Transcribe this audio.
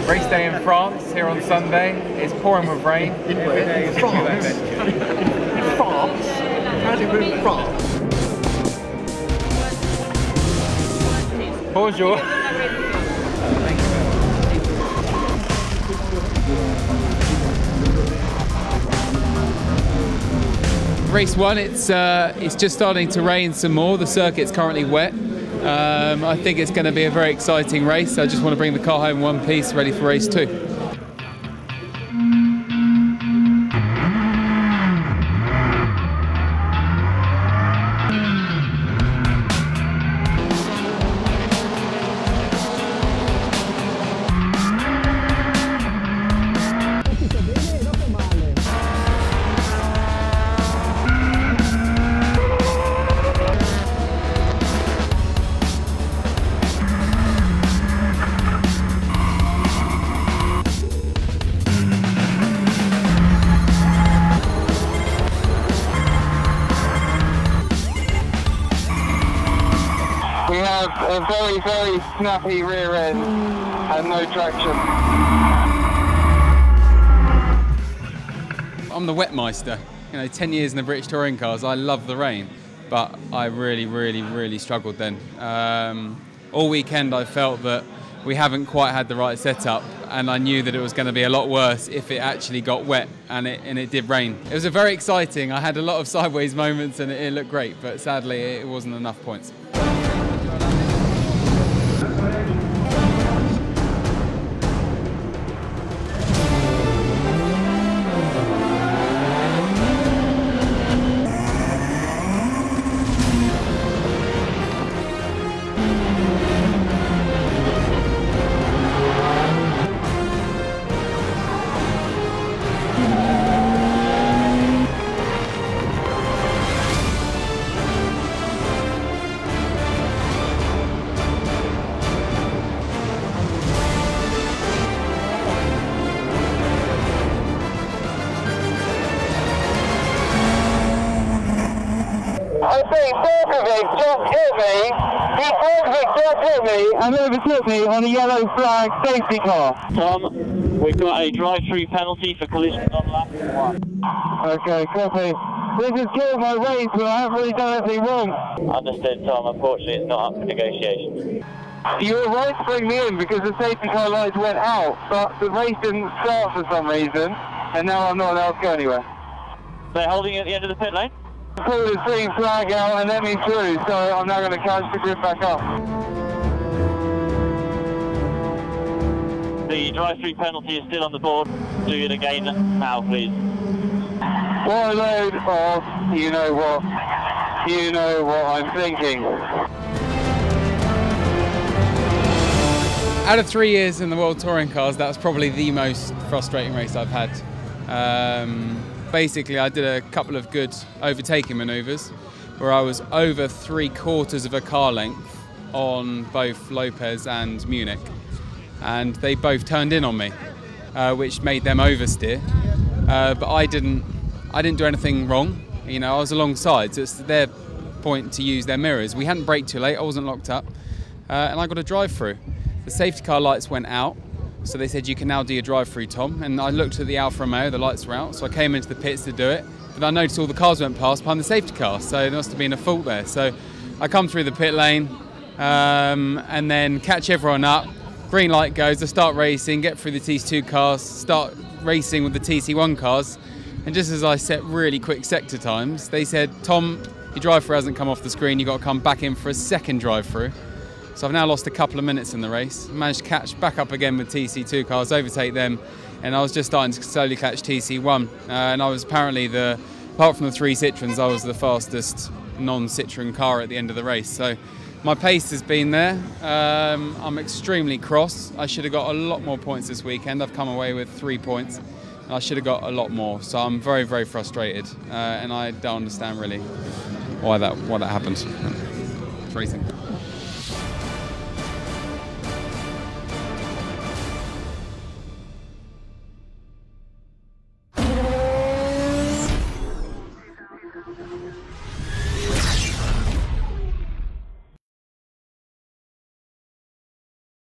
Race day in France here on Sunday. It's pouring with rain. In France? In France? How do you put in France? Bonjour. Race one, it's just starting to rain some more. The circuit's currently wet. I think it's going to be a very exciting race. I just want to bring the car home in one piece, ready for race two. We have a very, very snappy rear end and no traction. I'm the wet meister. 10 years in the British touring cars, I love the rain, but I really struggled then. All weekend I felt that we haven't quite had the right setup, and I knew that it was going to be a lot worse if it actually got wet, and it did rain. It was a very exciting. I had a lot of sideways moments and it looked great, but sadly it wasn't enough points. I think Berkovic just hit me. Berkovic just hit me and overtook me on a yellow flag safety car. Tom, we've got a drive-through penalty for collisions on lap 1. Okay, copy. This has killed my race, but I haven't really done anything wrong. Understood, Tom. Unfortunately, it's not up for negotiation. You were right to bring me in because the safety car lights went out, but the race didn't start for some reason, and now I'm not allowed to go anywhere. They're holding you at the end of the pit lane? Pulled the green flag out and let me through, so I'm now going to catch the grid back up. The drive-through penalty is still on the board. Do it again now, please. What a load of you know what I'm thinking. Out of 3 years in the World Touring Cars, that was probably the most frustrating race I've had. Basically, I did a couple of good overtaking manoeuvres where I was over 3/4 of a car length on both Lopez and Munich, and they both turned in on me, which made them oversteer. But I didn't do anything wrong. I was alongside, so it's their point to use their mirrors. We hadn't braked too late, I wasn't locked up, and I got a drive-through. The safety car lights went out, so they said, you can now do your drive-through, Tom. And I looked at the Alfa Romeo, the lights were out, so I came into the pits to do it. But I noticed all the cars went past behind the safety car, so there must have been a fault there. So I come through the pit lane and then catch everyone up. Green light goes, I start racing, get through the TC2 cars, start racing with the TC1 cars. And just as I set really quick sector times, they said, Tom, your drive-through hasn't come off the screen, you've got to come back in for a second drive-through. So I've now lost a couple of minutes in the race. Managed to catch back up again with TC2 cars, overtake them, and I was just starting to slowly catch TC1. And I was apparently apart from the 3 Citroens, I was the fastest non-Citroen car at the end of the race. So my pace has been there. I'm extremely cross. I should have got a lot more points this weekend. I've come away with 3 points, and I should have got a lot more. So I'm very, very frustrated, and I don't understand really why that happened. It's racing.